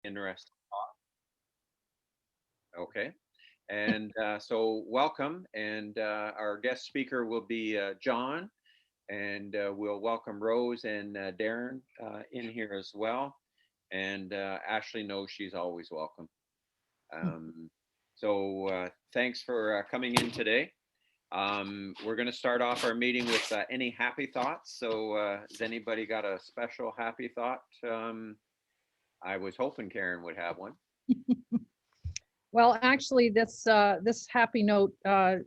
interesting. Okay. And so welcome. And our guest speaker will be John. And we'll welcome Rose and Darren in here as well. And Ashley knows she's always welcome. So thanks for coming in today. We're going to start off our meeting with any happy thoughts. So has anybody got a special happy thought? I was hoping Karen would have one. Well, actually, this happy note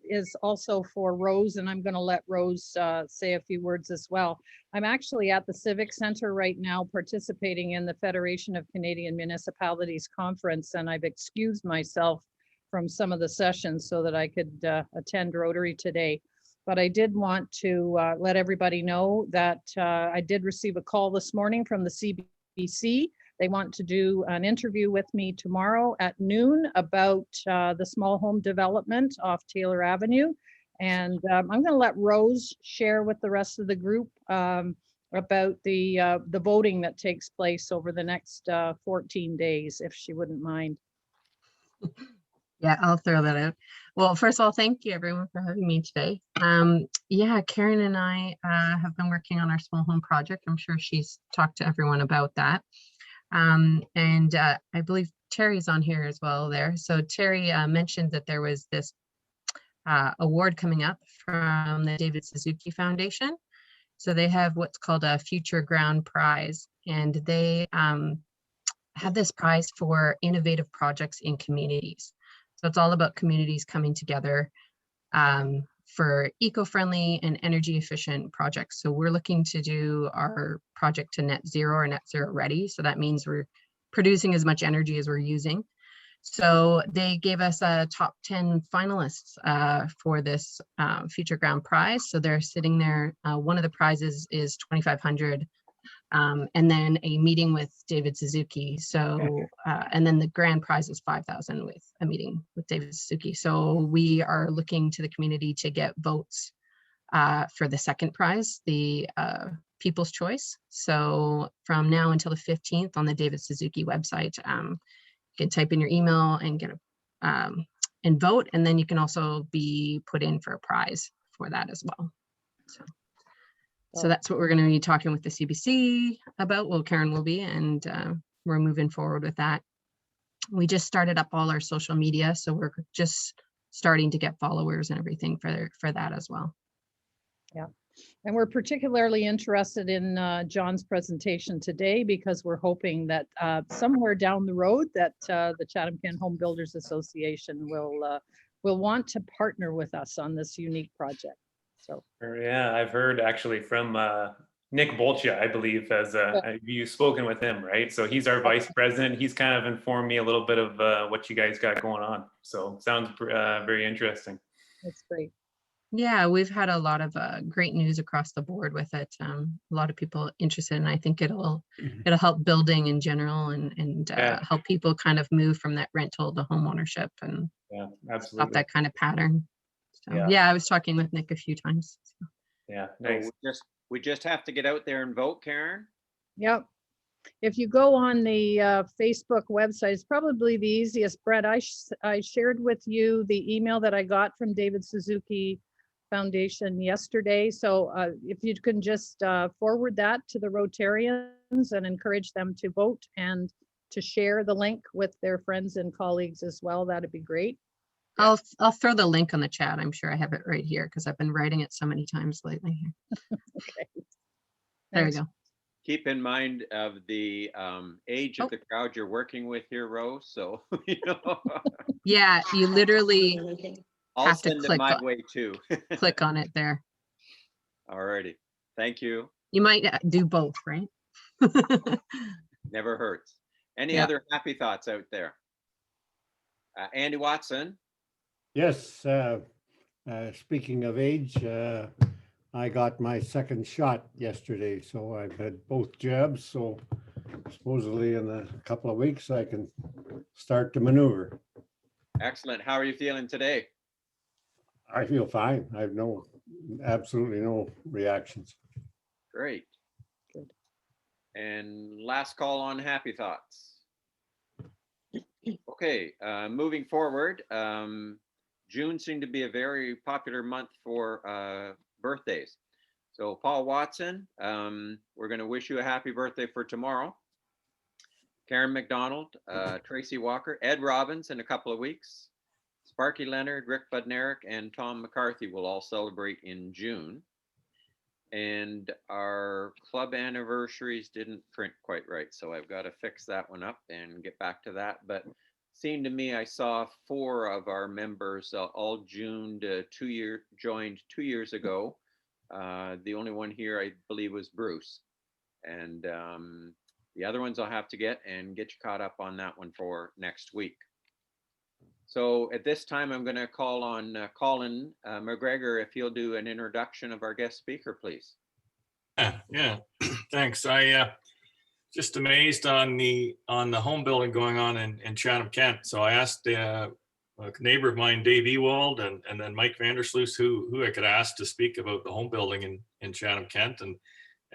is also for Rose, and I'm going to let Rose say a few words as well. I'm actually at the Civic Center right now participating in the Federation of Canadian Municipalities Conference, and I've excused myself from some of the sessions so that I could attend Rotary today. But I did want to let everybody know that I did receive a call this morning from the CBC. They want to do an interview with me tomorrow at noon about the small home development off Taylor Avenue. And I'm going to let Rose share with the rest of the group about the voting that takes place over the next 14 days, if she wouldn't mind. Yeah, I'll throw that out. Well, first of all, thank you everyone for having me today. Yeah, Karen and I have been working on our small home project. I'm sure she's talked to everyone about that. And I believe Terry's on here as well there. So Terry mentioned that there was this award coming up from the David Suzuki Foundation. So they have what's called a Future Ground Prize, and they have this prize for innovative projects in communities. So it's all about communities coming together for eco-friendly and energy efficient projects. So we're looking to do our project to net zero or net zero ready. So that means we're producing as much energy as we're using. So they gave us a top 10 finalists for this Future Ground Prize. So they're sitting there. One of the prizes is $2,500. And then a meeting with David Suzuki. So, and then the grand prize is $5,000 with a meeting with David Suzuki. So we are looking to the community to get votes for the second prize, the People's Choice. So from now until the 15th on the David Suzuki website, you can type in your email and get and vote. And then you can also be put in for a prize for that as well. So that's what we're going to be talking with the CBC about. Well, Karen will be, and we're moving forward with that. We just started up all our social media, so we're just starting to get followers and everything for that as well. Yeah, and we're particularly interested in John's presentation today because we're hoping that somewhere down the road that the Chatham-Kent Home Builders Association will want to partner with us on this unique project. So yeah, I've heard actually from Nick Bolcha, I believe, as you've spoken with him, right? So he's our vice president. He's kind of informed me a little bit of what you guys got going on. So sounds very interesting. That's great. Yeah, we've had a lot of great news across the board with it. A lot of people interested, and I think it'll help building in general and help people kind of move from that rental to home ownership and stop that kind of pattern. So, yeah, I was talking with Nick a few times. So. Yeah, nice. So we just have to get out there and vote, Karen. Yep. If you go on the Facebook website, it's probably the easiest. Brett, I shared with you the email that I got from David Suzuki Foundation yesterday. So if you can just forward that to the Rotarians and encourage them to vote and to share the link with their friends and colleagues as well, that'd be great. I'll throw the link on the chat. I'm sure I have it right here because I've been writing it so many times lately. Okay. There we go. Keep in mind of the age of the crowd you're working with here, Rose. So, you know. Yeah, you literally I'll have to send it click my way too. click on it there. All righty. Thank you. You might do both, right? Never hurts. Any other happy thoughts out there? Andy Watson. Yes, speaking of age, I got my second shot yesterday, so I've had both jabs. So supposedly in a couple of weeks, I can start to maneuver. Excellent. How are you feeling today? I feel fine. I have absolutely no reactions. Great. Good. And last call on happy thoughts. Okay, moving forward, June seemed to be a very popular month for birthdays. So Paul Watson, we're going to wish you a happy birthday for tomorrow. Karen McDonald, Tracy Walker, Ed Robbins in a couple of weeks. Sparky Leonard, Rick Budnerick, and Tom McCarthy will all celebrate in June. And our club anniversaries didn't print quite right, so I've got to fix that one up and get back to that. But seemed to me I saw 4 of our members all joined 2 years ago. The only one here I believe was Bruce, and the other ones I'll have to get you caught up on that one for next week. So at this time, I'm going to call on Colin McGregor, if he'll do an introduction of our guest speaker, please. Yeah, thanks. I just amazed on the home building going on in Chatham-Kent. So I asked a neighbor of mine, Dave Ewald, and then Mike Vandersloot, who I could ask to speak about the home building in Chatham-Kent, and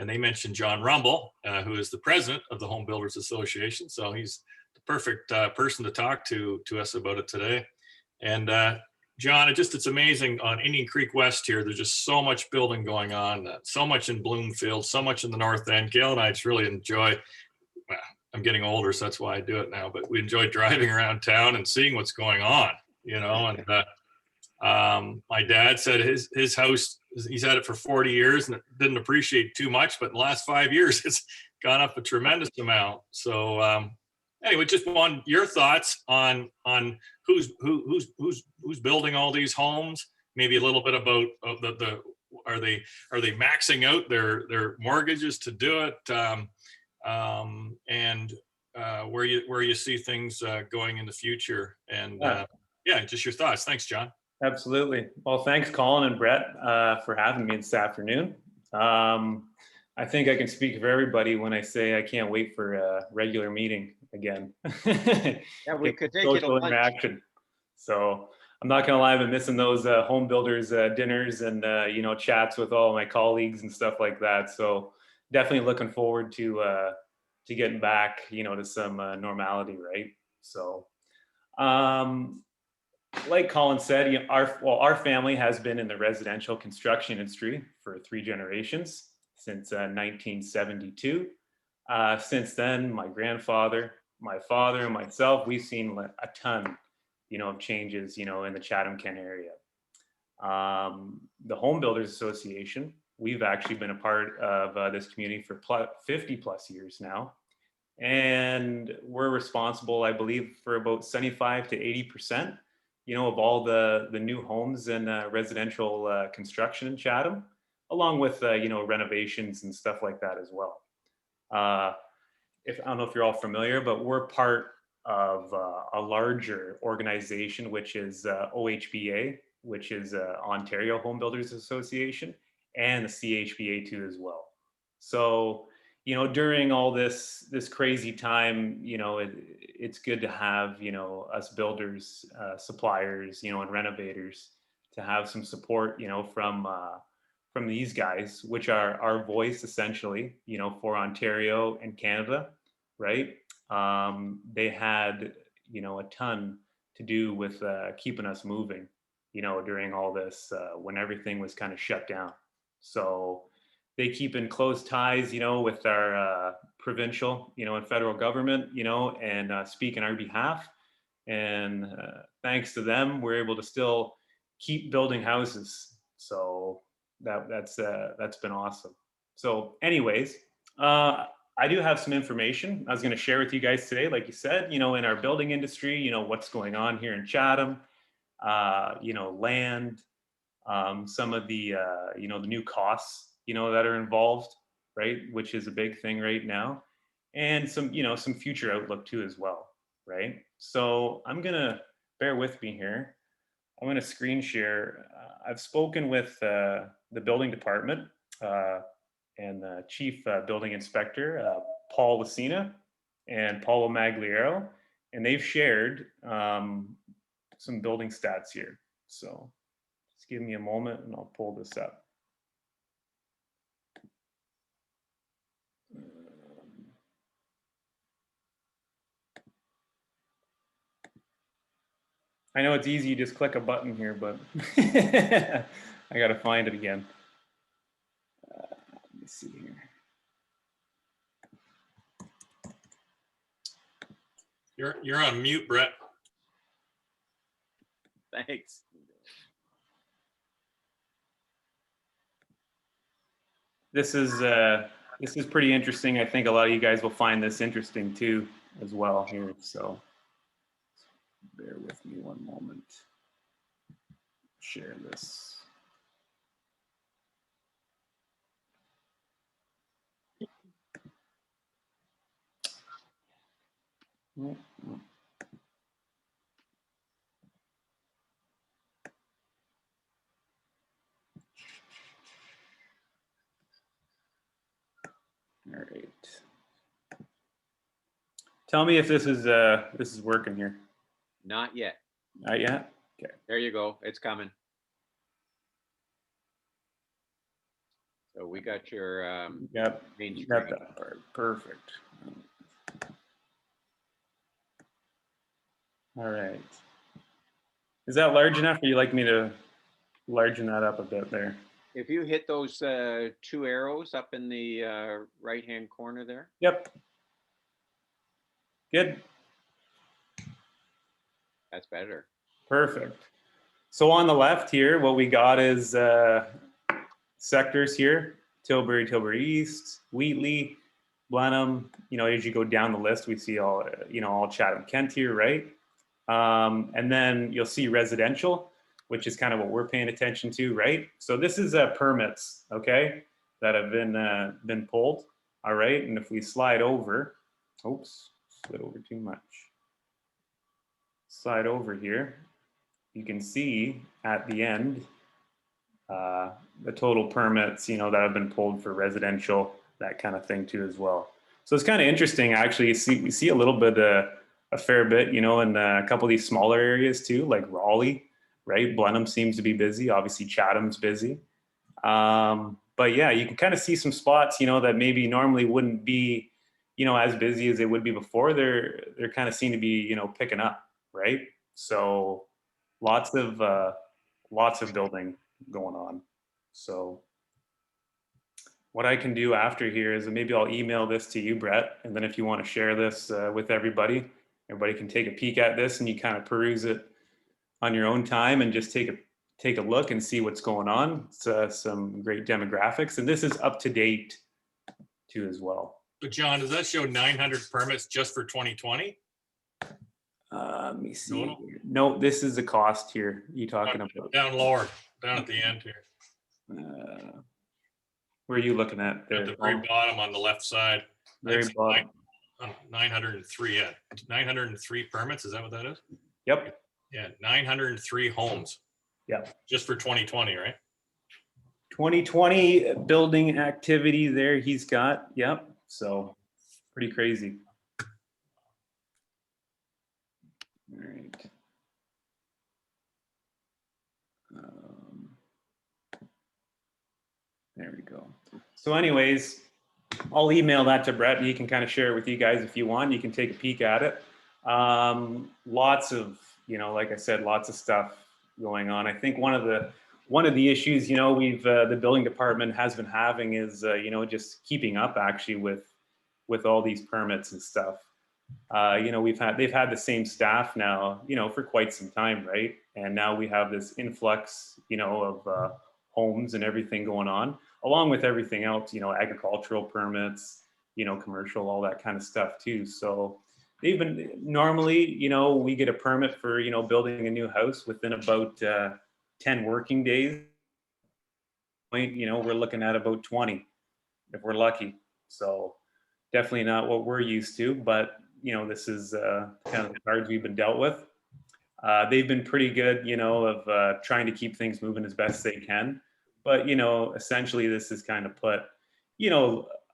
they mentioned John Rumble, who is the president of the Home Builders Association. So he's the perfect person to talk to us about it today. And John, it's amazing on Indian Creek West here. There's just so much building going on, so much in Bloomfield, so much in the North End. Gail and I just really enjoy, well, I'm getting older, so that's why I do it now, but we enjoy driving around town and seeing what's going on, and my dad said his house, he's had it for 40 years and didn't appreciate too much, but in the last 5 years, it's gone up a tremendous amount. So anyway, just want your thoughts on who's building all these homes. Maybe a little bit about are they maxing out their mortgages to do it, and where you see things going in the future, and just your thoughts. Thanks, John. Absolutely. Well, thanks, Colin and Brett, for having me this afternoon. I think I can speak for everybody when I say I can't wait for a regular meeting again. Yeah, we could take you to lunch. Interaction. So I'm not gonna lie, I've been missing those home builders dinners and chats with all my colleagues and stuff like that. So definitely looking forward to getting back, to some normality, right? So like Colin said, our family has been in the residential construction industry for 3 generations since 1972. Since then, my grandfather, my father, and myself, we've seen a ton, of changes, in the Chatham-Kent area. The Home Builders Association, we've actually been a part of this community for 50 plus years now. And we're responsible, I believe, for about 75 to 80%, of all the new homes and residential construction in Chatham, along with, renovations and stuff like that as well. I don't know if you're all familiar, but we're part of a larger organization, which is OHBA, which is Ontario Home Builders Association, and the CHBA too as well. So, during all this crazy time, it's good to have, us builders, suppliers, and renovators to have some support, from these guys, which are our voice essentially, for Ontario and Canada, right? They had, a ton to do with keeping us moving, during all this, when everything was kind of shut down. So they keep in close ties, with our provincial, and federal government, and speak on our behalf. And thanks to them, we're able to still keep building houses. So that's been awesome. So anyways, I do have some information I was going to share with you guys today. Like you said, in our building industry, what's going on here in Chatham, land, some of the, the new costs, that are involved, right? Which is a big thing right now. And some, some future outlook too as well, right? So I'm going to, bear with me here. I'm going to screen share. I've spoken with the building department and the chief building inspector, Paul Lucina and Paulo Magliero, and they've shared some building stats here. So just give me a moment and I'll pull this up. I know it's easy, you just click a button here, but I gotta find it again. Let me see here. You're on mute, Brett. Thanks. This is pretty interesting. I think a lot of you guys will find this interesting too, as well here. So bear with me one moment. Share this. All right. Tell me if this is working here. Not yet. Not yet? Okay. There you go. It's coming. So we got your Yep. main You got screen. that part. Perfect. All right. Is that large enough, or you like me to largen that up a bit there? If you hit those two arrows up in the right-hand corner there. Yep. Good. That's better. Perfect. So on the left here, what we got is sectors here: Tilbury, Tilbury East, Wheatley, Blenheim. You know, as you go down the list, we see all all Chatham-Kent here, right? And then you'll see residential, which is kind of what we're paying attention to, right? So this is permits, okay, that have been pulled. All right, and if we slide over, oops, slid over too much. Slide over here, you can see at the end the total permits, that have been pulled for residential, that kind of thing too as well. So it's kind of interesting, actually. We see a little bit, a fair bit, in a couple of these smaller areas too, like Raleigh, right? Blenheim seems to be busy. Obviously, Chatham's busy. But yeah, you can kind of see some spots, that maybe normally wouldn't be, as busy as they would be before. They're kind of seem to be, picking up, right? So lots of building going on. So what I can do after here is maybe I'll email this to you, Brett, and then if you want to share this with everybody can take a peek at this, and you kind of peruse it on your own time and just take a look and see what's going on. It's some great demographics, and this is up to date too as well. But John, does that show 900 permits just for 2020? Let me see. Total? No, this is the cost here. You talking about Down lower, down at the end here. Where are you looking at there? At the very bottom on the left side. Very bottom. 903, yeah. 903 permits, is that what that is? Yep. Yeah, 903 homes. Yep. Just for 2020, right? 2020 building activity there he's got. Yep. So pretty crazy. All right. There we go. So anyways, I'll email that to Brett and he can kind of share it with you guys if you want. You can take a peek at it. Lots of, like I said, lots of stuff going on. I think one of the issues, we've the building department has been having is, just keeping up actually with all these permits and stuff. They've had the same staff now, for quite some time, right? And now we have this influx, of homes and everything going on, along with everything else, agricultural permits, commercial, all that kind of stuff too. So they've been normally, we get a permit for, building a new house within about 10 working days. We're looking at about 20 if we're lucky. So definitely not what we're used to, but this is kind of the cards we've been dealt with. They've been pretty good, of trying to keep things moving as best they can. But, essentially this has kind of put,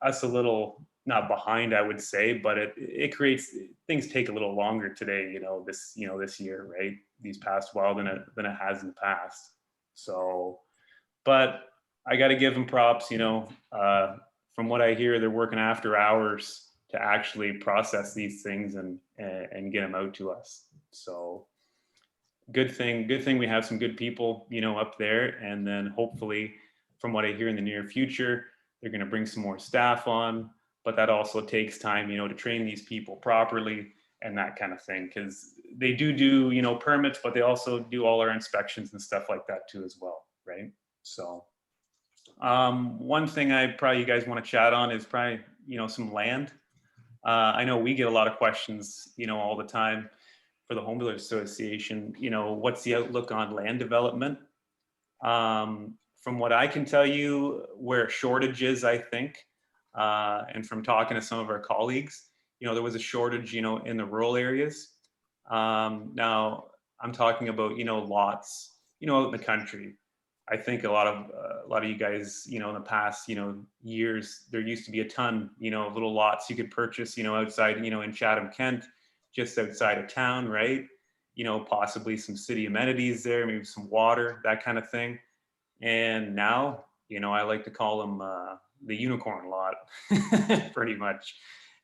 us a little, not behind, I would say, but it creates, things take a little longer today, this year, right? These past while than it has in the past. So, but I got to give them props, from what I hear, they're working after hours to actually process these things and get them out to us. So good thing we have some good people, up there. And then hopefully, from what I hear in the near future, they're going to bring some more staff on, but that also takes time, to train these people properly and that kind of thing, because they do permits, but they also do all our inspections and stuff like that too as well, right? So one thing you guys want to chat on is probably some land. I know we get a lot of questions all the time for the Home Builders Association. What's the outlook on land development? From what I can tell you, where shortage is, I think, and from talking to some of our colleagues, there was a shortage, in the rural areas. Now I'm talking about, lots, out in the country. I think a lot of you guys, in the past, years, there used to be a ton, of little lots you could purchase, outside, in Chatham-Kent, just outside of town, right? Possibly some city amenities there, maybe some water, that kind of thing. And now, I like to call them the unicorn lot, pretty much.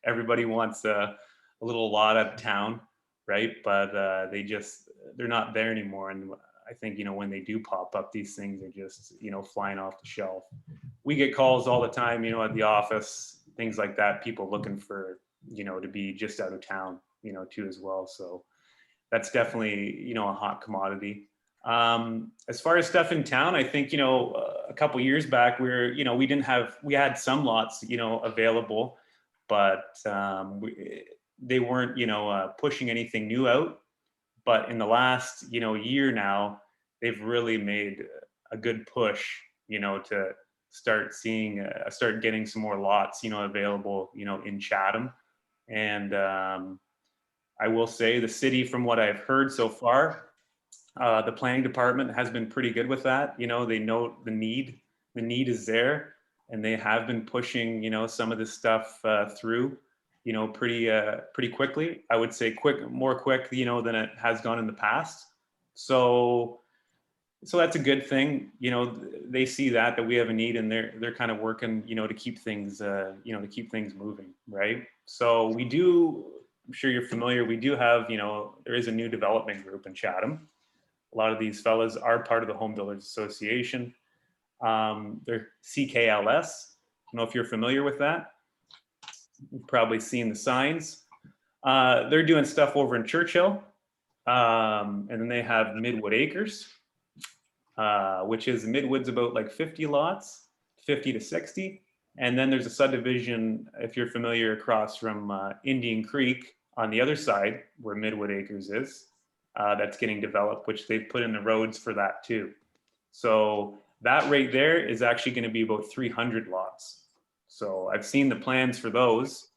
Everybody wants a little lot out of town, right? But they're not there anymore. And I think, when they do pop up, these things are just, flying off the shelf. We get calls all the time, at the office, things like that, people looking for, to be just out of town, too as well. So that's definitely, a hot commodity. As far as stuff in town, I think, a couple years back we had some lots, available, but they weren't, pushing anything new out. But in the last, year now, they've really made a good push, to start getting some more lots, available, in Chatham. And I will say the city, from what I've heard so far, the planning department has been pretty good with that. They know the need is there, and they have been pushing, some of this stuff through, pretty quickly. I would say more quick, than it has gone in the past. So that's a good thing. They see that we have a need, and they're kind of working, to keep things, moving, right? So I'm sure you're familiar. We do have, there is a new development group in Chatham. A lot of these fellas are part of the Home Builders Association. They're CKLS. I don't know if you're familiar with that. You've probably seen the signs. They're doing stuff over in Churchill. And then they have Midwood Acres, which is Midwood's about like 50 lots, 50 to 60. And then there's a subdivision, if you're familiar, across from Indian Creek on the other side where Midwood Acres is, that's getting developed, which they've put in the roads for that too. So that right there is actually going to be about 300 lots. So I've seen the plans for those,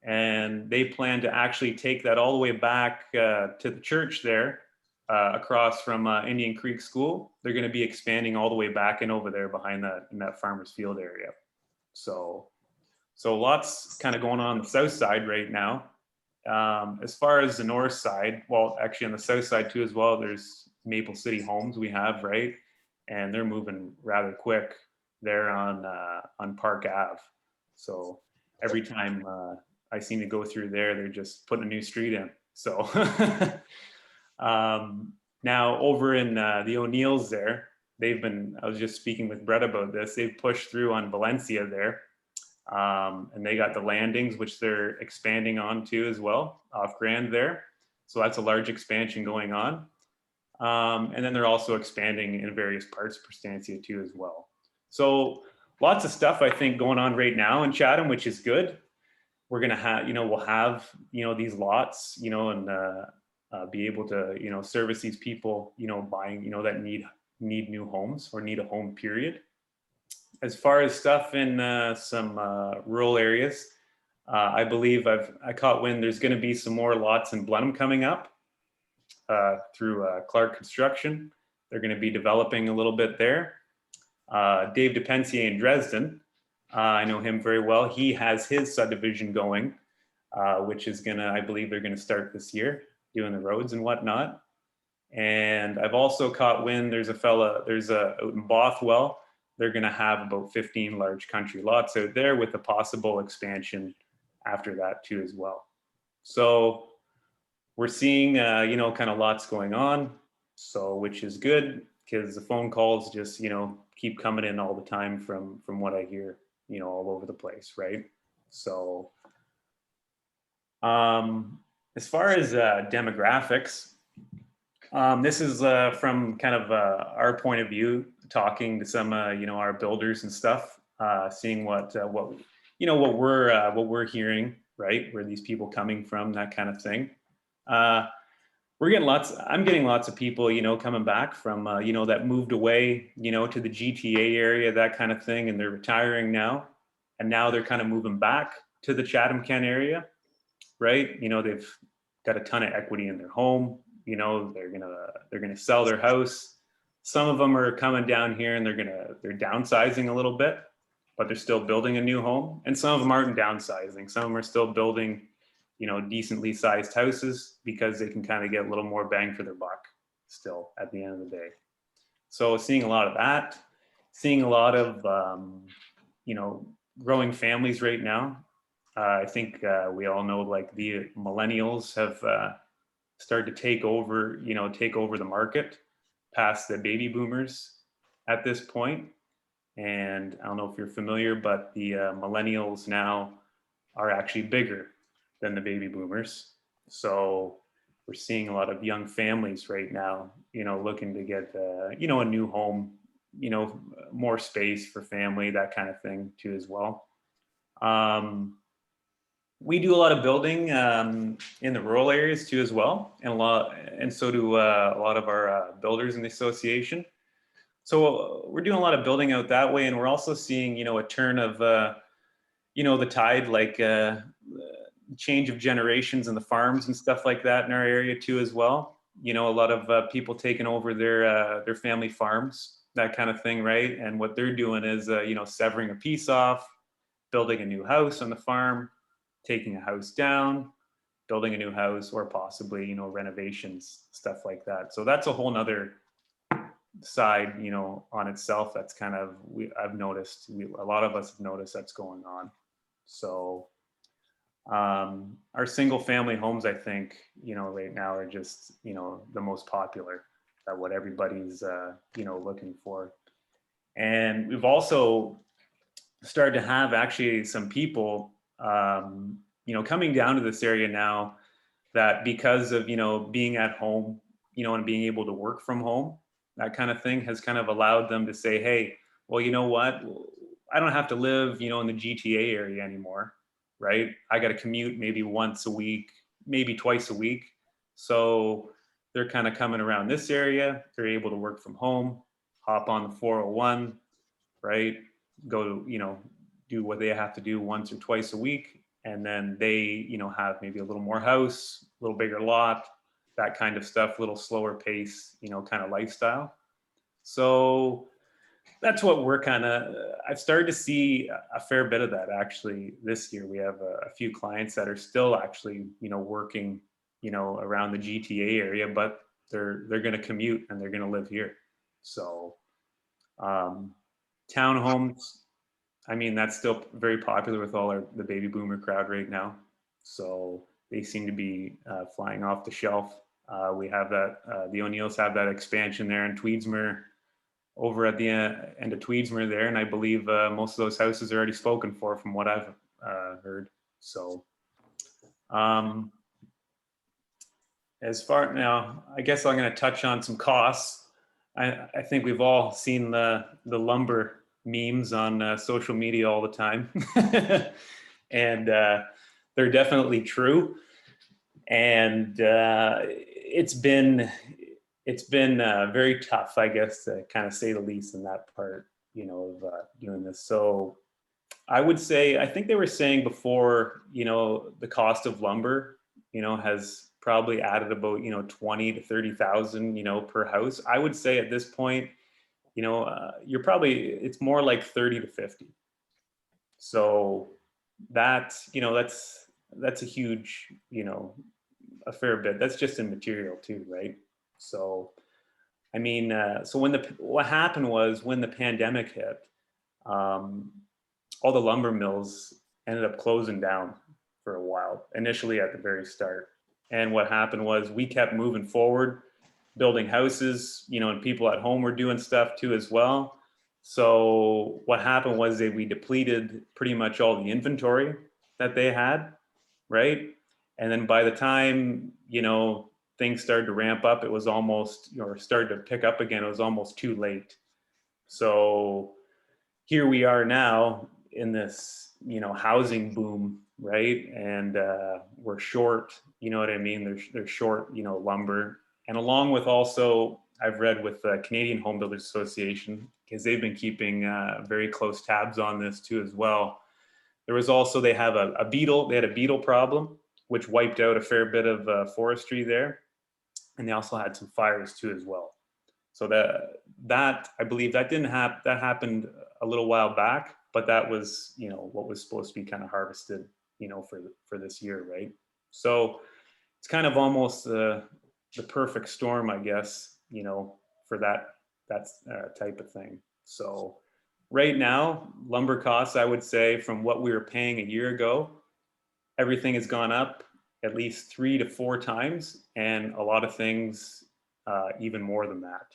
and they plan to actually take that all the way back to the church there, across from Indian Creek School. They're going to be expanding all the way back and over there behind that, in that farmer's field area. So lots kind of going on the south side right now. As far as the north side, well, actually on the south side too as well, there's Maple City Homes we have, right? And they're moving rather quick. They're on Park Ave. So every time I seem to go through there, they're just putting a new street in. So now over in the O'Neills there, I was just speaking with Brett about this, they've pushed through on Valencia there. And they got the landings, which they're expanding on too as well, off Grand there. So that's a large expansion going on. And then they're also expanding in various parts of Prestantia too as well. So lots of stuff I think going on right now in Chatham, which is good. We're gonna have, we'll have, these lots, and be able to, service these people, buying, that need new homes or need a home, period. As far as stuff in some rural areas, I believe I caught wind there's going to be some more lots in Blenheim coming up through Clark Construction. They're going to be developing a little bit there. Dave DePensier in Dresden, I know him very well. He has his subdivision going, which is I believe they're going to start this year, doing the roads and whatnot. And I've also caught wind there's out in Bothwell. They're going to have about 15 large country lots out there with a possible expansion after that too as well. So we're seeing, kind of lots going on. So, which is good because the phone calls just, keep coming in all the time from what I hear, all over the place, right? So, as far as demographics, this is from kind of our point of view, talking to some, our builders and stuff, seeing what what we're hearing, right? Where these people coming from, that kind of thing. We're getting I'm getting lots of people, coming back from, that moved away, to the GTA area, that kind of thing, and they're retiring now, and now they're kind of moving back to the Chatham-Kent area, right? They've got a ton of equity in their home. They're gonna sell their house. Some of them are coming down here and they're downsizing a little bit, but they're still building a new home. And some of them aren't downsizing. Some of them are still building, decently sized houses because they can kind of get a little more bang for their buck still at the end of the day. So seeing a lot of that, seeing a lot of, growing families right now. I think we all know, like, the millennials have started to take over the market past the baby boomers at this point. And I don't know if you're familiar, but the millennials now are actually bigger than the baby boomers. So we're seeing a lot of young families right now, looking to get, a new home, more space for family, that kind of thing too as well. We do a lot of building in the rural areas too as well, and so do a lot of our builders in the association. So we're doing a lot of building out that way, and we're also seeing, a turn of, the tide, like change of generations in the farms and stuff like that in our area too as well. A lot of people taking over their family farms, that kind of thing, right? And what they're doing is, severing a piece off, building a new house on the farm, taking a house down, building a new house, or possibly, renovations, stuff like that. So that's a whole nother side, on itself. That's kind of, I've noticed, a lot of us have noticed that's going on. So our single family homes, I think, right now are just, the most popular, at what everybody's, looking for. And we've also started to have actually some people, coming down to this area now, that because of, being at home, and being able to work from home, that kind of thing has kind of allowed them to say, hey, well, you know what? I don't have to live, in the GTA area anymore, right? I got to commute maybe once a week, maybe twice a week. So they're kind of coming around this area. They're able to work from home, hop on the 401, right? Go to, do what they have to do once or twice a week. And then they, have maybe a little more house, a little bigger lot, that kind of stuff, little slower pace, kind of lifestyle. So that's what we're kind of, I've started to see a fair bit of that actually this year. We have a few clients that are still actually, working, around the GTA area, but they're going to commute and they're going to live here. So townhomes, I mean, that's still very popular with all the baby boomer crowd right now. So they seem to be flying off the shelf. We have that, the O'Neills have that expansion there in Tweedsmuir, over at the end of Tweedsmuir there. And I believe most of those houses are already spoken for from what I've heard. So as far now, I guess I'm going to touch on some costs. I think we've all seen the lumber memes on social media all the time. And they're definitely true. And it's been very tough, I guess, to kind of say the least in that part, of doing this. So I would say, I think they were saying before, the cost of lumber, has probably added about, 20 to 30,000, per house. I would say at this point, you're probably, it's more like 30 to 50. So that's a huge, a fair bit. That's just in material too, right? So, I mean, so what happened was when the pandemic hit, all the lumber mills ended up closing down for a while, initially at the very start. And what happened was we kept moving forward. building houses, and people at home were doing stuff too as well. So what happened was that we depleted pretty much all the inventory that they had, right? And then by the time, things started to ramp up, it was almost, or started to pick up again, it was almost too late. So here we are now in this, housing boom, right? And we're short, you know what I mean? They're short, lumber. And along with also, I've read with the Canadian Home Builders Association, because they've been keeping very close tabs on this too as well. There was also, they had a beetle problem, which wiped out a fair bit of forestry there. And they also had some fires too as well. So that I believe that didn't happen. That happened a little while back, but that was, what was supposed to be kind of harvested, for this year, right? So it's kind of almost the perfect storm, I guess, for that type of thing. So right now, lumber costs, I would say, from what we were paying a year ago, everything has gone up at least 3 to 4 times, and a lot of things even more than that.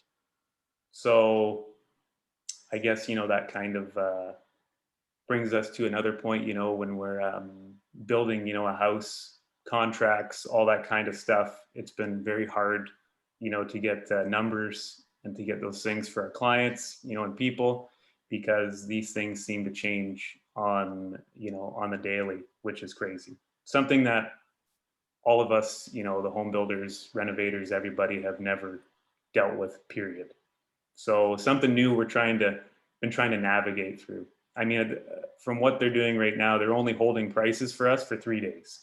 So I guess, that kind of brings us to another point, when we're building, a house, contracts, all that kind of stuff. It's been very hard, to get numbers and to get those things for our clients, and people, because these things seem to change on the daily, which is crazy. Something that all of us, the home builders, renovators, everybody have never dealt with, period. So something new we're been trying to navigate through. I mean, from what they're doing right now, they're only holding prices for us for 3 days.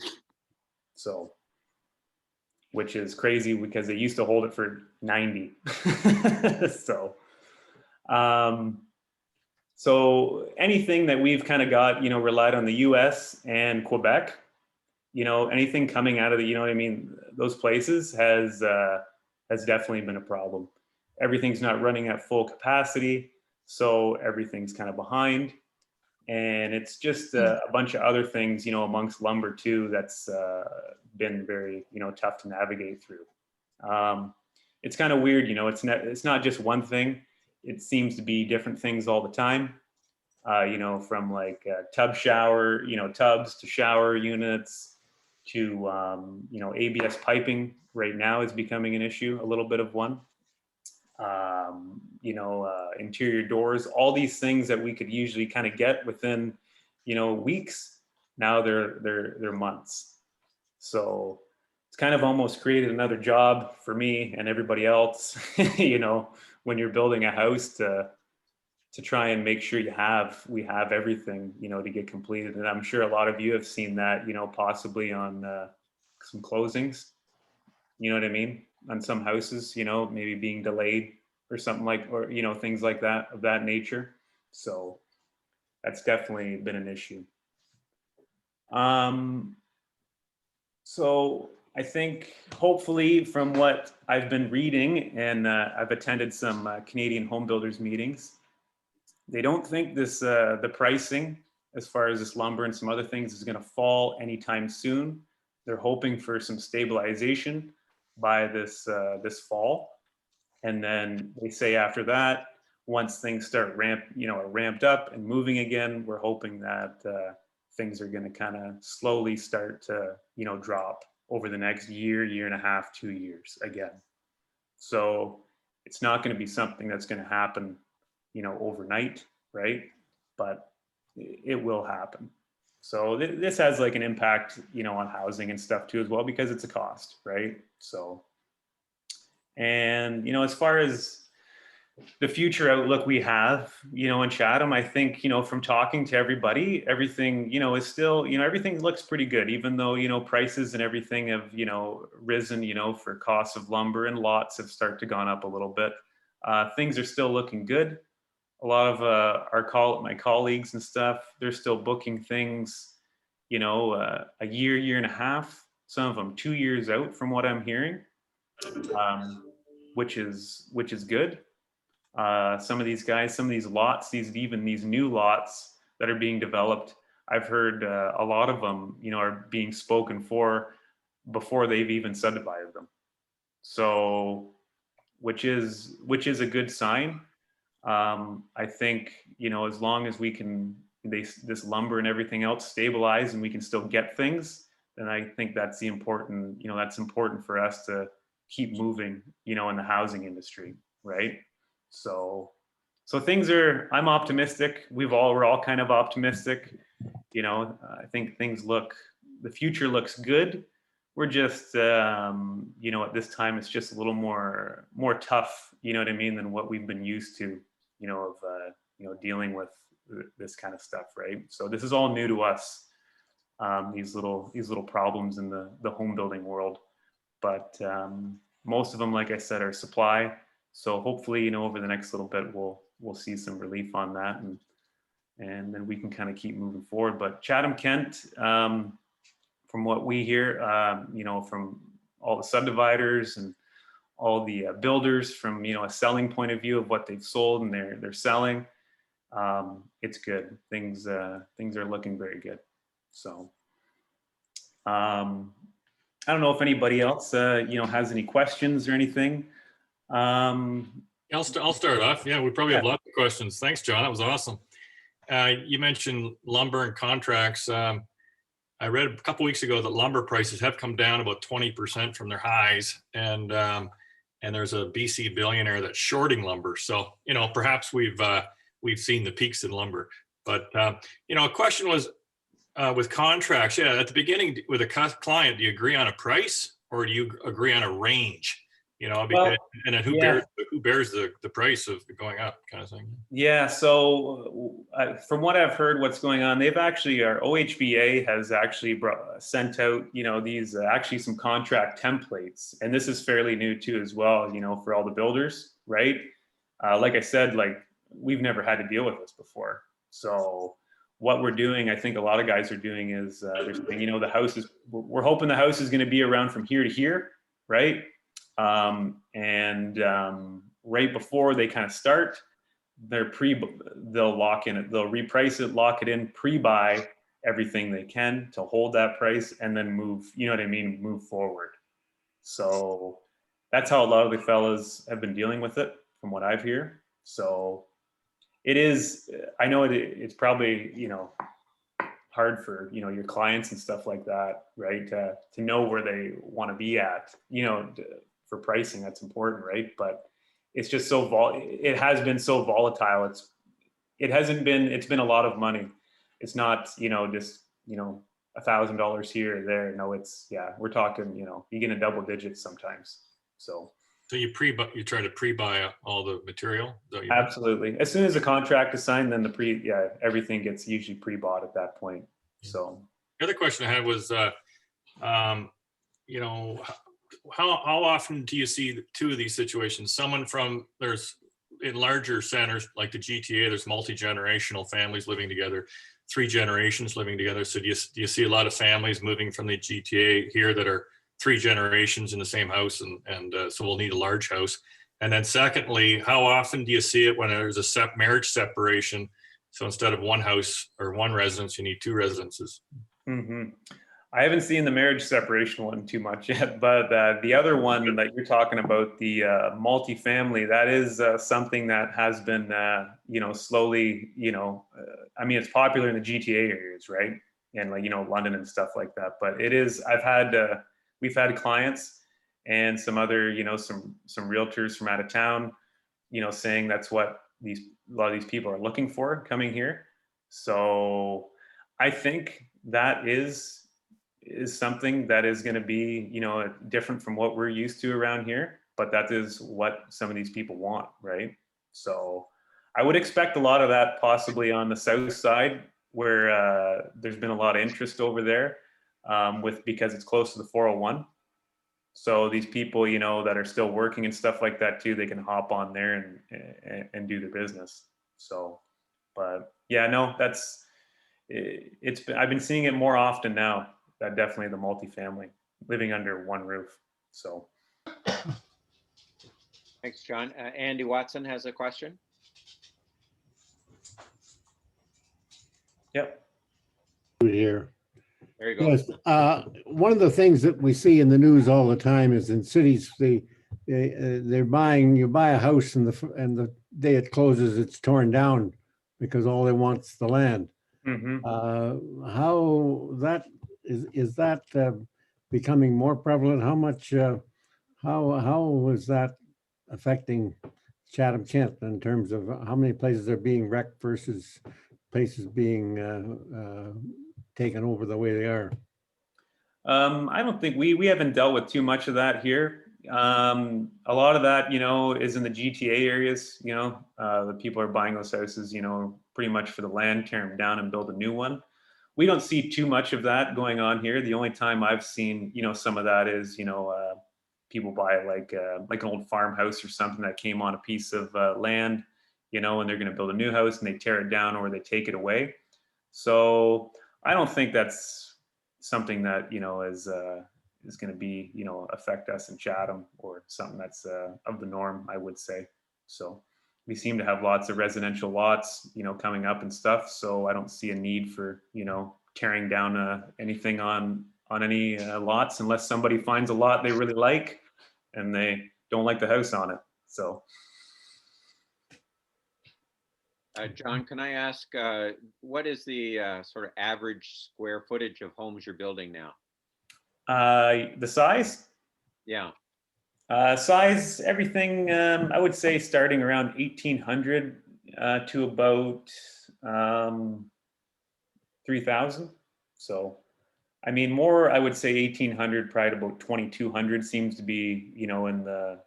So, which is crazy because they used to hold it for 90. So, so anything that we've kind of got, relied on the US and Quebec, anything coming out of the, you know what I mean, those places has definitely been a problem. Everything's not running at full capacity, so everything's kind of behind. And it's just a bunch of other things, amongst lumber too, that's been very, tough to navigate through. It's kind of weird, it's not just one thing. It seems to be different things all the time, from like tub shower, tubs to shower units to, ABS piping right now is becoming an issue, a little bit of one. Interior doors, all these things that we could usually kind of get within, weeks. Now they're months. So it's kind of almost created another job for me and everybody else, when you're building a house to try and make sure we have everything, to get completed. And I'm sure a lot of you have seen that, possibly on some closings, you know what I mean? On some houses, maybe being delayed or something like, or, things like that, of that nature. So that's definitely been an issue. So I think hopefully from what I've been reading, and I've attended some Canadian home builders meetings, they don't think the pricing as far as this lumber and some other things is going to fall anytime soon. They're hoping for some stabilization by this fall. And then they say after that, once things start ramped up and moving again, we're hoping that things are going to kind of slowly start to, drop over the next year and a half, 2 years again. So it's not going to be something that's going to happen, overnight, right? But it will happen. So this has like an impact, on housing and stuff too as well, because it's a cost, right? So, and, as far as the future outlook we have, in Chatham, I think, from talking to everybody, everything, is still, everything looks pretty good, even though, prices and everything have, risen, for costs of lumber, and lots have started to gone up a little bit. Things are still looking good. A lot of my colleagues and stuff, they're still booking things, a year and a half, some of them 2 years out from what I'm hearing, which is good. Some of these guys, some of these lots, even these new lots that are being developed, I've heard a lot of them, are being spoken for before they've even subdivided them. So which is a good sign. I think, you know, as long as we can, this lumber and everything else stabilize and we can still get things, then I think that's the important, you know, that's important for us to keep moving, you know, in the housing industry, right? So things are, I'm optimistic. We're all kind of optimistic. You know, I think the future looks good. We're just, you know, at this time, it's just a little more tough, you know what I mean, than what we've been used to, you know, of, you know, dealing with this kind of stuff, right? So this is all new to us, these little problems in the home building world. But most of them, like I said, are supply. So hopefully, you know, over the next little bit, we'll see some relief on that, and then we can kind of keep moving forward. But Chatham-Kent, from what we hear, you know, from all the subdividers and all the builders, from, you know, a selling point of view of what they've sold and they're selling, it's good. Things are looking very good. So I don't know if anybody else, you know, has any questions or anything. I'll start off. Yeah, we probably have lots of questions. Thanks, John. That was awesome. You mentioned lumber and contracts. I read a couple weeks ago that lumber prices have come down about 20% from their highs, and there's a BC billionaire that's shorting lumber. So, you know, perhaps we've seen the peaks in lumber. But you know, a question was with contracts. Yeah, at the beginning with a client, do you agree on a price or do you agree on a range? You know, because, and then who bears the price of going up, kind of thing. Yeah. So from what I've heard, what's going on, they've actually, our OHBA has actually sent out, you know, these actually some contract templates, and this is fairly new too as well, you know, for all the builders, right? Like I said, like we've never had to deal with this before. So what we're doing, I think a lot of guys are doing is they're saying, you know, the house is, we're hoping the house is going to be around from here to here, right? Right before they kind of start, they'll lock in it, they'll reprice it, lock it in, pre-buy everything they can to hold that price, and then move, you know what I mean, move forward. So that's how a lot of the fellas have been dealing with it, from what I've heard. So it is, I know it's probably, you know, hard for, you know, your clients and stuff like that, right? To know where they want to be at, you know, for pricing, that's important, right? But it's just it has been so volatile. It's been a lot of money. It's not, you know, just, you know, $1,000 here or there. No, it's, yeah, we're talking, you know, you get a double digits sometimes. So you try to pre-buy all the material? Absolutely. As soon as the contract is signed, then everything gets usually pre-bought at that point. So the other question I had was, you know, how often do you see two of these situations? Someone from, in larger centers like the GTA, there's multi-generational families living together, 3 generations living together. So do you see a lot of families moving from the GTA here that are 3 generations in the same house, and so we'll need a large house? And then secondly, how often do you see it when there's a marriage separation? So instead of one house or one residence, you need 2 residences. Mm-hmm. I haven't seen the marriage separation one too much yet, but the other one that you're talking about, the multifamily, that is something that has been, you know, slowly, you know, I mean, it's popular in the GTA areas, right? And like, you know, London and stuff like that. But it is, we've had clients and some other, you know, some realtors from out of town, you know, saying that's what a lot of these people are looking for coming here. So I think that is something that is going to be, you know, different from what we're used to around here, but that is what some of these people want, right? So I would expect a lot of that possibly on the south side, where there's been a lot of interest over there, because it's close to the 401. So these people, you know, that are still working and stuff like that too, they can hop on there and do their business. So, but yeah, no, I've been seeing it more often now. That definitely the multifamily, living under one roof. So Thanks, John. Andy Watson has a question. Yep. Here. There you go. Yes, one of the things that we see in the news all the time is in cities, you buy a house and the day it closes, it's torn down because all they want's the land. Mhm. How that is that becoming more prevalent? How much, how is that affecting Chatham-Kent in terms of how many places are being wrecked versus places being taken over the way they are? I don't think we haven't dealt with too much of that here. A lot of that, is in the GTA areas. The people are buying those houses, pretty much for the land, tear them down and build a new one. We don't see too much of that going on here. The only time I've seen, some of that is, people buy like an old farmhouse or something that came on a piece of land, and they're going to build a new house and they tear it down or they take it away. So I don't think that's something that is going to be affect us in Chatham or something that's of the norm, I would say. So we seem to have lots of residential lots coming up and stuff, so I don't see a need for tearing down anything on any lots unless somebody finds a lot they really like and they don't like the house on it. So John, can I ask, what is the sort of average square footage of homes you're building now? the size Yeah. Size, everything, I would say starting around 1,800 to about 3,000. So, I mean, more, I would say 1,800, probably to about 2,200 seems to be, in the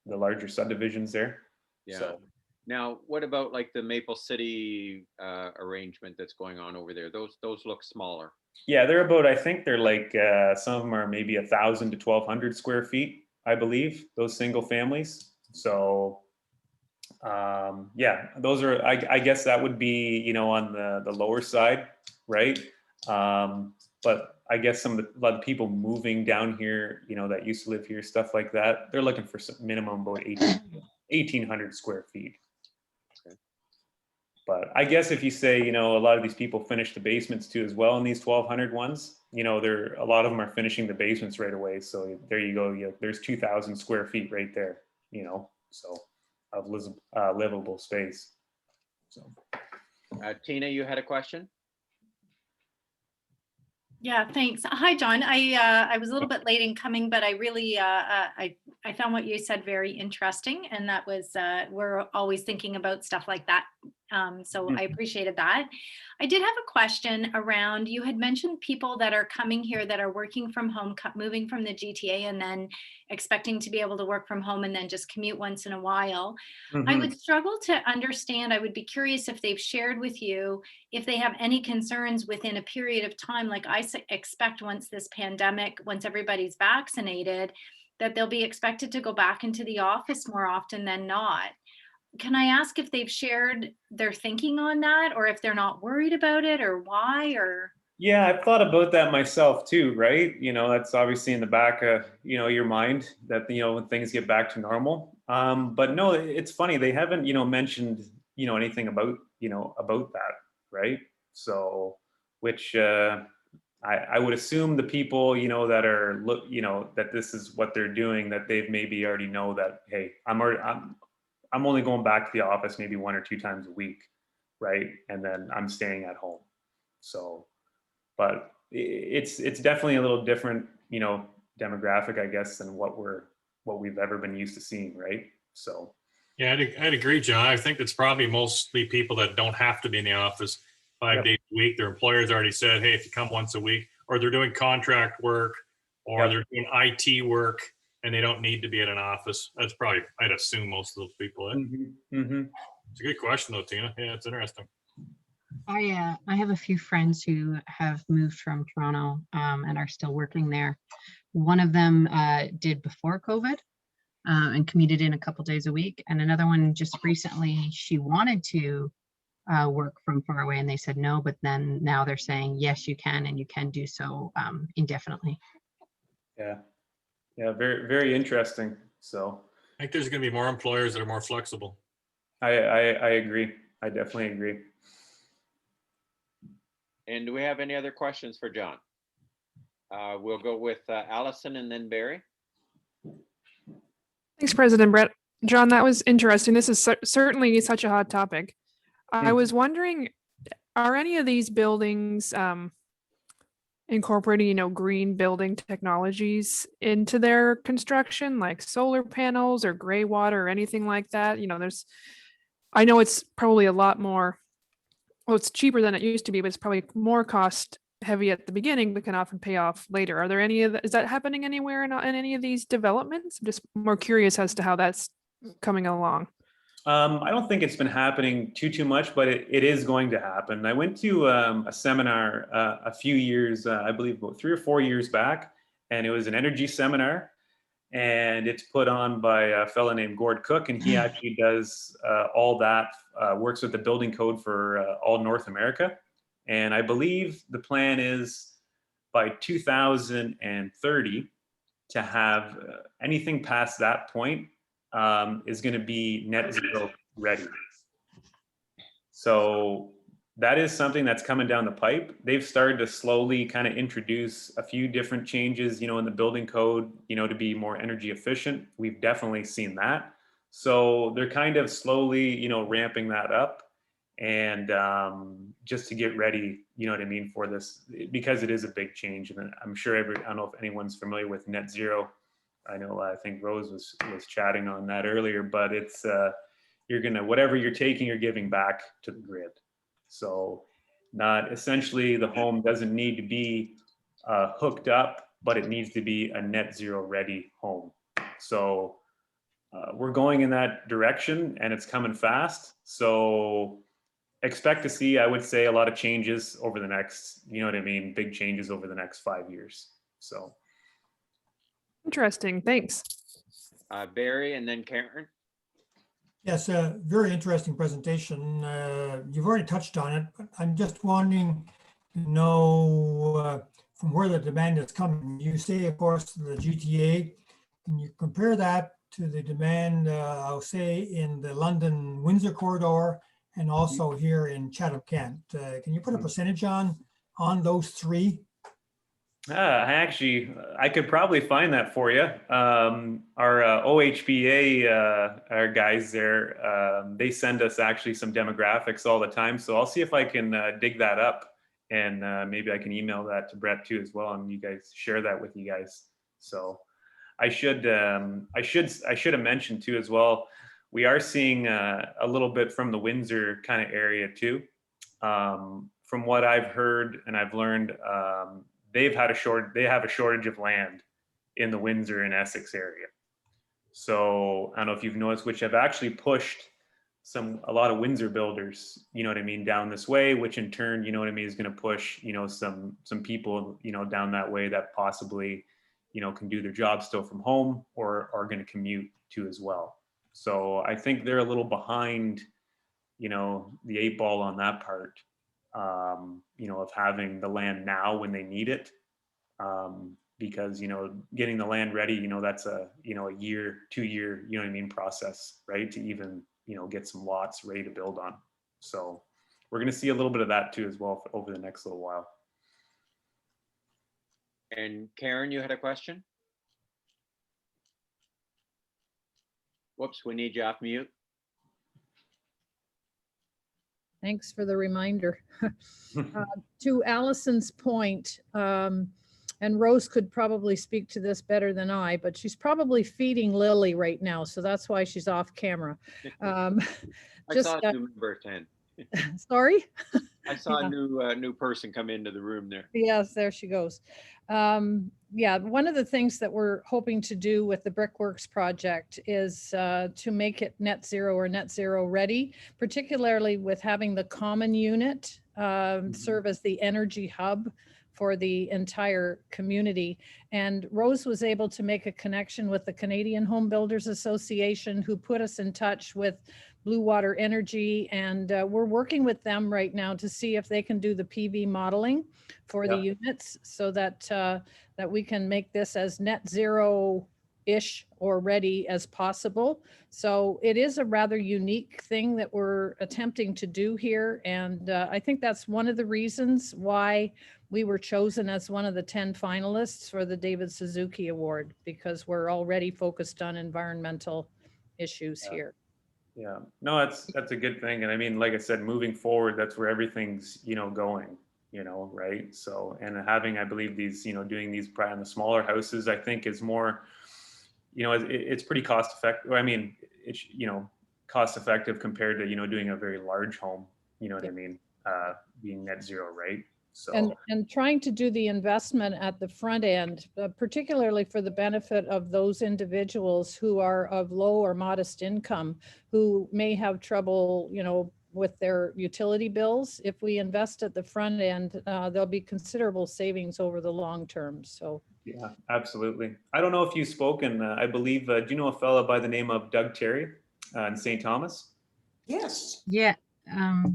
larger subdivisions there. Yeah. So, Now, what about like the Maple City arrangement that's going on over there? Those look smaller. yeah, they're about, I think they're like, some of them are maybe 1,000 to 1,200 square feet, I believe, those single families. So, yeah, those are, I guess that would be, on the lower side, right? But I guess a lot of people moving down here, that used to live here, stuff like that, they're looking for some minimum about 1,800 square feet. Okay. But I guess if you say, a lot of these people finish the basements too as well in these 1,200 ones, a lot of them are finishing the basements right away. So there you go. There's 2,000 square feet right there, so of livable space. So. Tina, you had a question? Yeah, thanks. Hi, John. I was a little bit late in coming, but I really I found what you said very interesting, and that was we're always thinking about stuff like that. So I appreciated that. I did have a question around, you had mentioned people that are coming here that are working from home, moving from the GTA and then expecting to be able to work from home and then just commute once in a while. I would struggle to understand, I would be curious if they've shared with you if they have any concerns within a period of time, like I expect once this pandemic, once everybody's vaccinated, that they'll be expected to go back into the office more often than not. Can I ask if they've shared their thinking on that, or if they're not worried about it, or why, or? Yeah, I've thought about that myself too, right? That's obviously in the back of, your mind that, when things get back to normal. But no, it's funny. They haven't, mentioned, anything about, about that, right? So, which I would assume the people, that are, that this is what they're doing, that they've maybe already know that, hey, I'm only going back to the office maybe 1 or 2 times a week, right? And then I'm staying at home. So, but it's definitely a little different, demographic, I guess, than what we've ever been used to seeing, right? So. Yeah, I'd agree, John. I think it's probably mostly people that don't have to be in the office 5 days a week. Their employers already said, hey, if you come once a week, or they're doing contract work, or they're doing IT work, and they don't need to be at an office. That's probably, I'd assume, most of those people. It's a good question, though, Tina. Yeah, it's interesting. I have a few friends who have moved from Toronto and are still working there. One of them did before COVID and commuted in a couple days a week, and another one just recently, she wanted to work from far away and they said no, but then now they're saying yes, you can, and you can do so indefinitely. Yeah, very, very interesting. So I think there's going to be more employers that are more flexible. I agree. I definitely agree. And do we have any other questions for John? We'll go with Allison and then Barry. Thanks, President Brett. John, that was interesting. This is certainly such a hot topic. I Mhm. was wondering, are any of these buildings incorporating, green building technologies into their construction, like solar panels or gray water or anything like that? I know it's probably a lot more, well, it's cheaper than it used to be, but it's probably more cost heavy at the beginning, but can often pay off later. Are there is that happening anywhere in any of these developments? I'm just more curious as to how that's coming along. I don't think it's been happening too much, but it is going to happen. I went to a seminar a few years, I believe about 3 or 4 years back, and it was an energy seminar, and it's put on by a fellow named Gord Cook, and he actually does all that, works with the building code for all North America. And I believe the plan is by 2030 to have anything past that point is going to be net zero ready. So that is something that's coming down the pipe. They've started to slowly kind of introduce a few different changes, in the building code, to be more energy efficient. We've definitely seen that. So they're kind of slowly, ramping that up, and just to get ready, for this, because it is a big change. And I'm sure I don't know if anyone's familiar with net zero. I think Rose was chatting on that earlier, but it's whatever you're taking, you're giving back to the grid. So not essentially, the home doesn't need to be hooked up, but it needs to be a net zero ready home. So we're going in that direction, and it's coming fast. So expect to see, I would say, a lot of changes over the next, big changes over the next 5 years. So. Interesting. Thanks. Barry and then Karen. Yes, a very interesting presentation. You've already touched on it, but I'm just wanting to know from where the demand is coming. You say, of course, the GTA. Can you compare that to the demand, I'll say, in the London-Windsor corridor and also here in Chatham-Kent? Can you put a percentage on those three? I could probably find that for you. Our OHBA, our guys there, they send us actually some demographics all the time. So I'll see if I can dig that up, and maybe I can email that to Brett too as well, and you guys share that with you guys. So I should have mentioned too as well. We are seeing a little bit from the Windsor kind of area too. From what I've heard and I've learned, they have a shortage of land in the Windsor and Essex area. So I don't know if you've noticed, which have actually pushed a lot of Windsor builders, down this way, which in turn, is going to push, some people, down that way that possibly, can do their job still from home or are going to commute to as well. So I think they're a little behind, the 8 ball on that part. Of having the land now when they need it, because getting the land ready, that's a a year, 2 year, process, right, to even get some lots ready to build on. So we're going to see a little bit of that too as well over the next little while. And Karen, you had a question? Whoops, we need you off mute. Thanks for the reminder. To Allison's point, and Rose could probably speak to this better than I, but she's probably feeding Lily right now, so that's why she's off camera. I saw a new member 10. Sorry? I saw a new person come into the room there. Yes, there she goes. Yeah, one of the things that we're hoping to do with the Brickworks project is to make it net zero or net zero ready, particularly with having the common unit serve as the energy hub for the entire community. And Rose was able to make a connection with the Canadian Home Builders Association, who put us in touch with Blue Water Energy, and we're working with them right now to see if they can do the PV modeling for the units, so that that we can make this as net zero ish or ready as possible. So it is a rather unique thing that we're attempting to do here. And I think that's one of the reasons why we were chosen as one of the 10 finalists for the David Suzuki Award, because we're already focused on environmental issues Yeah. here. Yeah, no, that's a good thing. And I mean, like I said, moving forward, that's where everything's, going, right? So, and having, I believe these, doing these on the smaller houses, I think is more, it's pretty cost effective. I mean, it's, cost effective compared to, doing a very large home, you know what I mean? Being net zero, right? So, And trying to do the investment at the front end, particularly for the benefit of those individuals who are of low or modest income, who may have trouble, with their utility bills. If we invest at the front end, there'll be considerable savings over the long term. So yeah, absolutely. I don't know if you've spoken, I believe, do you know a fella by the name of Doug Terry in St. Thomas? Yes. Yeah.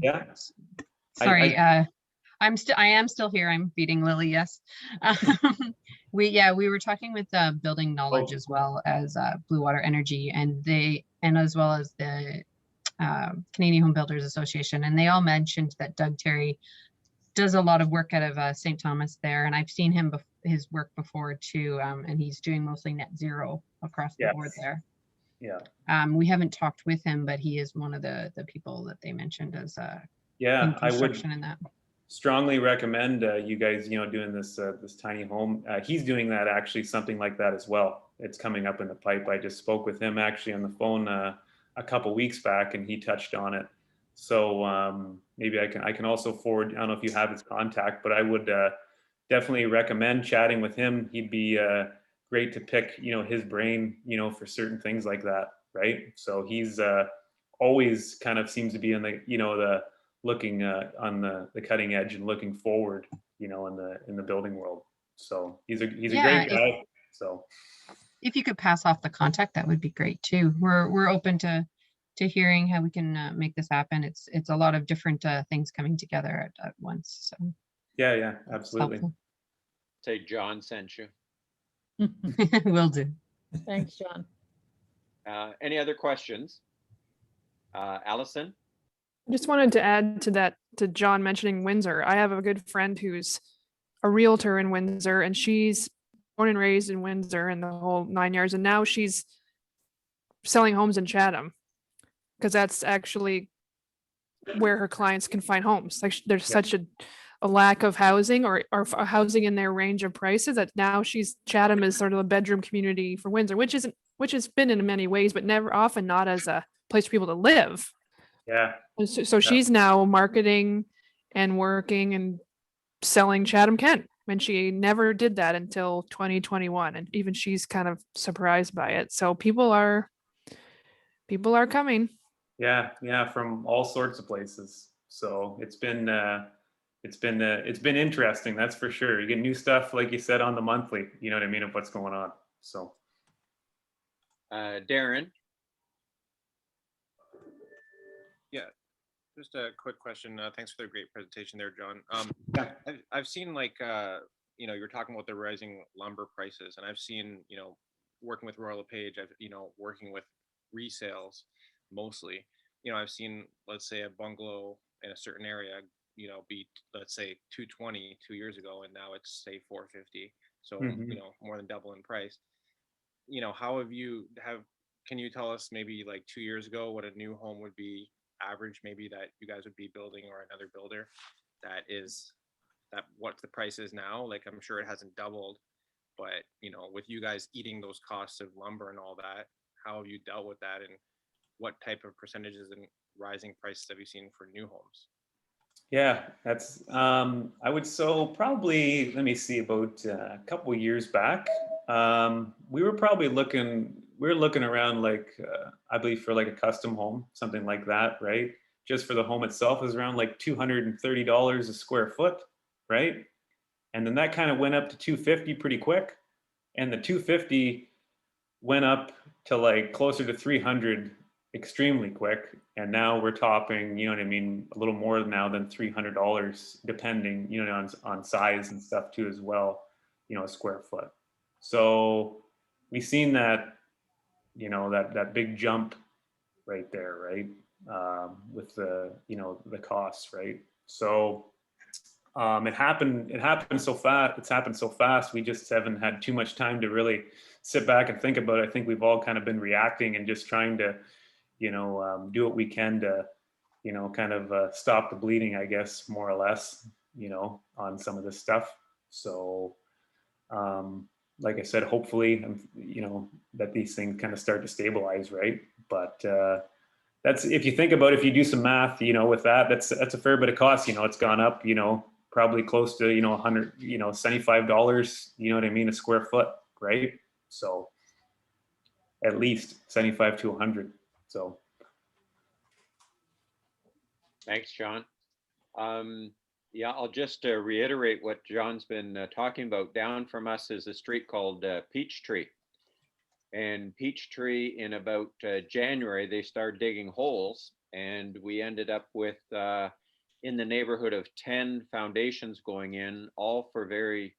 Yeah. Sorry. I am still here. I'm beating Lily. Yes. We were talking with Building Knowledge as well as Blue Water Energy, and as well as the Canadian Home Builders Association, and they all mentioned that Doug Terry does a lot of work out of St. Thomas there, and I've seen his work before too, and he's doing mostly net zero across the board there. Yeah. We haven't talked with him, but he is one of the people that they mentioned as yeah, in construction in that. Strongly recommend you guys, doing this this tiny home. He's doing that, actually, something like that as well. It's coming up in the pipe. I just spoke with him actually on the phone a couple weeks back, and he touched on it. So maybe I can also forward. I don't know if you have his contact, but I would definitely recommend chatting with him. He'd be great to pick, his brain, for certain things like that, right? So he's always kind of seems to be in the, the looking on the cutting edge and looking forward, in the building world. So he's a great guy. So if you could pass off the contact, that would be great too. We're open to hearing how we can make this happen. It's a lot of different things coming together at once. So yeah, absolutely. Say John sent you. Will do. thanks, John. Any other questions? Allison? I just wanted to add to that, to John mentioning Windsor. I have a good friend who's a realtor in Windsor, and she's born and raised in Windsor and the whole 9 years. And now she's selling homes in Chatham, because that's actually where her clients can find homes. Like there's such a lack of housing or housing in their range of prices that now Chatham is sort of a bedroom community for Windsor, which has been in many ways, but often not as a place for people to live. Yeah. So she's now marketing and working and selling Chatham-Kent, when she never did that until 2021. And even she's kind of surprised by it. So people are coming. Yeah, from all sorts of places. So it's been interesting, that's for sure. You get new stuff, like you said, on the monthly, you know what I mean, of what's going on. So Darren? Yeah, just a quick question. Thanks for the great presentation there, John. I've seen you were talking about the rising lumber prices, and I've seen, working with Royal LePage, working with resales mostly, I've seen, let's say, a bungalow in a certain area, be, let's say, 220 2 years ago, and now it's, say, 450. So, more than double in price. How can you tell us maybe like 2 years ago what a new home would be average, maybe, that you guys would be building, or another builder what the price is now? Like, I'm sure it hasn't doubled, but with you guys eating those costs of lumber and all that, how have you dealt with that, and what type of percentages and rising prices have you seen for new homes? Yeah, that's I would probably, let me see, about a couple of years back, we were probably looking around like I believe for like a custom home, something like that, right? Just for the home itself is around like $230 a square foot, right? And then that kind of went up to 250 pretty quick, and the 250 went up to like closer to 300 extremely quick, and now we're topping, you know what I mean, a little more now than $300, depending, on size and stuff too as well, a square foot. So we seen that, that big jump right there, right? With the, the costs, right? So it happened so fast. It's happened so fast. We just haven't had too much time to really sit back and think about it. I think we've all kind of been reacting and just trying to, do what we can to, kind of stop the bleeding, I guess, more or less, on some of this stuff. So, like I said, hopefully, that these things kind of start to stabilize, right? But that's, if you think about it, if you do some math, with that, that's a fair bit of cost. It's gone up, probably close to, $100, $75, you know what I mean, a square foot, right? So at least 75 to 100. So. Thanks, John. Yeah, I'll just reiterate what John's been talking about. Down from us is a street called Peachtree. And Peachtree, in about January, they started digging holes, and we ended up with in the neighborhood of 10 foundations going in, all for very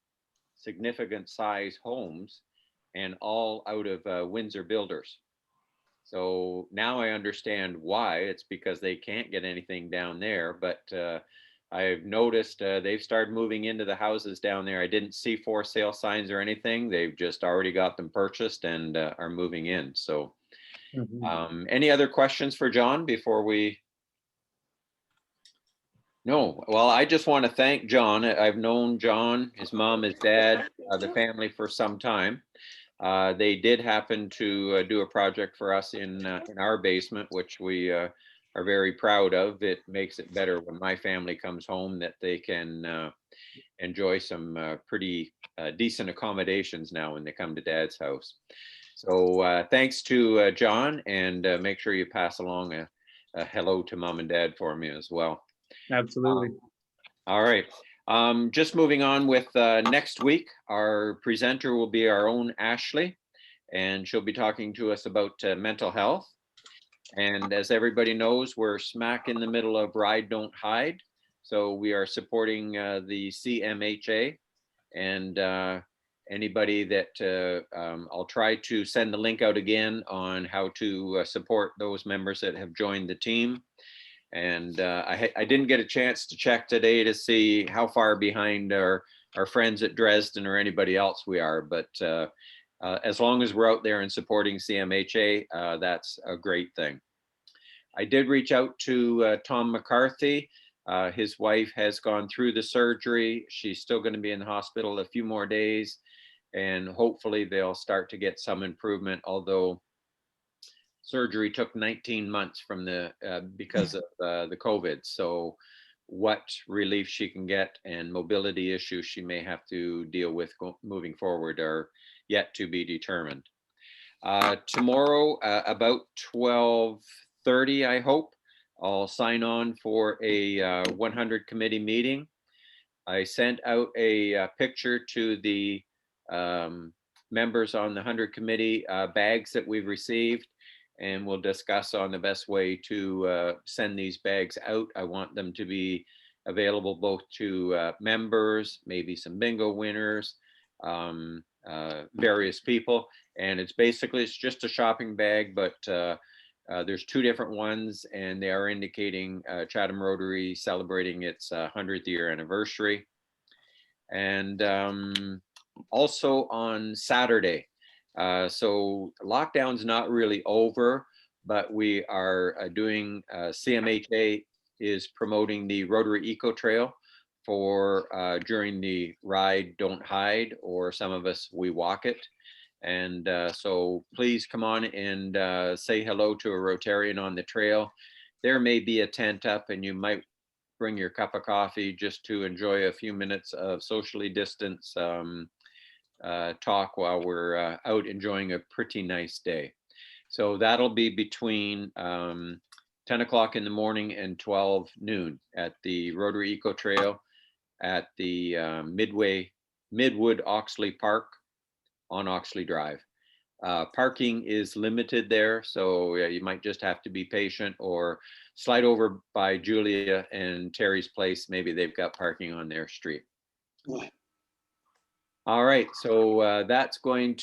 significant size homes, and all out of Windsor builders. So now I understand why. It's because they can't get anything down there. But I've noticed they've started moving into the houses down there. I didn't see for sale signs or anything. They've just already got them purchased and are moving in. So any other questions for John before we? No. Well, I just want to thank John. I've known John, his mom, his dad, the family for some time. They did happen to do a project for us in our basement, which we are very proud of. It makes it better when my family comes home that they can enjoy some pretty decent accommodations now when they come to Dad's house. So thanks to John, and make sure you pass along a hello to Mom and Dad for me as well. Absolutely. All right. Just moving on with next week, our presenter will be our own Ashley, and she'll be talking to us about mental health. And as everybody knows, we're smack in the middle of Ride, Don't Hide. So we are supporting the CMHA, and anybody that I'll try to send the link out again on how to support those members that have joined the team. And I didn't get a chance to check today to see how far behind our friends at Dresden or anybody else we are. But as long as we're out there and supporting CMHA, that's a great thing. I did reach out to Tom McCarthy. His wife has gone through the surgery. She's still going to be in the hospital a few more days, and hopefully they'll start to get some improvement, although surgery took 19 months from because of the COVID. So what relief she can get and mobility issues she may have to deal with moving forward are yet to be determined. Tomorrow about 12:30, I hope, I'll sign on for a 100 committee meeting. I sent out a picture to the members on the 100 committee bags that we've received, and we'll discuss on the best way to send these bags out. I want them to be available both to members, maybe some bingo winners, various people. And it's just a shopping bag, but there's two different ones, and they are indicating Chatham Rotary celebrating its 100th year anniversary. And also on Saturday, so lockdown's not really over, but we are doing, CMHA is promoting the Rotary Eco Trail for during the Ride, Don't Hide, or some of us, we walk it. And so please come on and say hello to a Rotarian on the trail. There may be a tent up, and you might bring your cup of coffee just to enjoy a few minutes of socially distanced talk while we're out enjoying a pretty nice day. So that'll be between 10 o'clock in the morning and 12 noon at the Rotary Eco Trail at the Midwood Oxley Park on Oxley Drive. Parking is limited there, so you might just have to be patient or slide over by Julia and Terry's place. Maybe they've got parking on their street. All right, so that's going to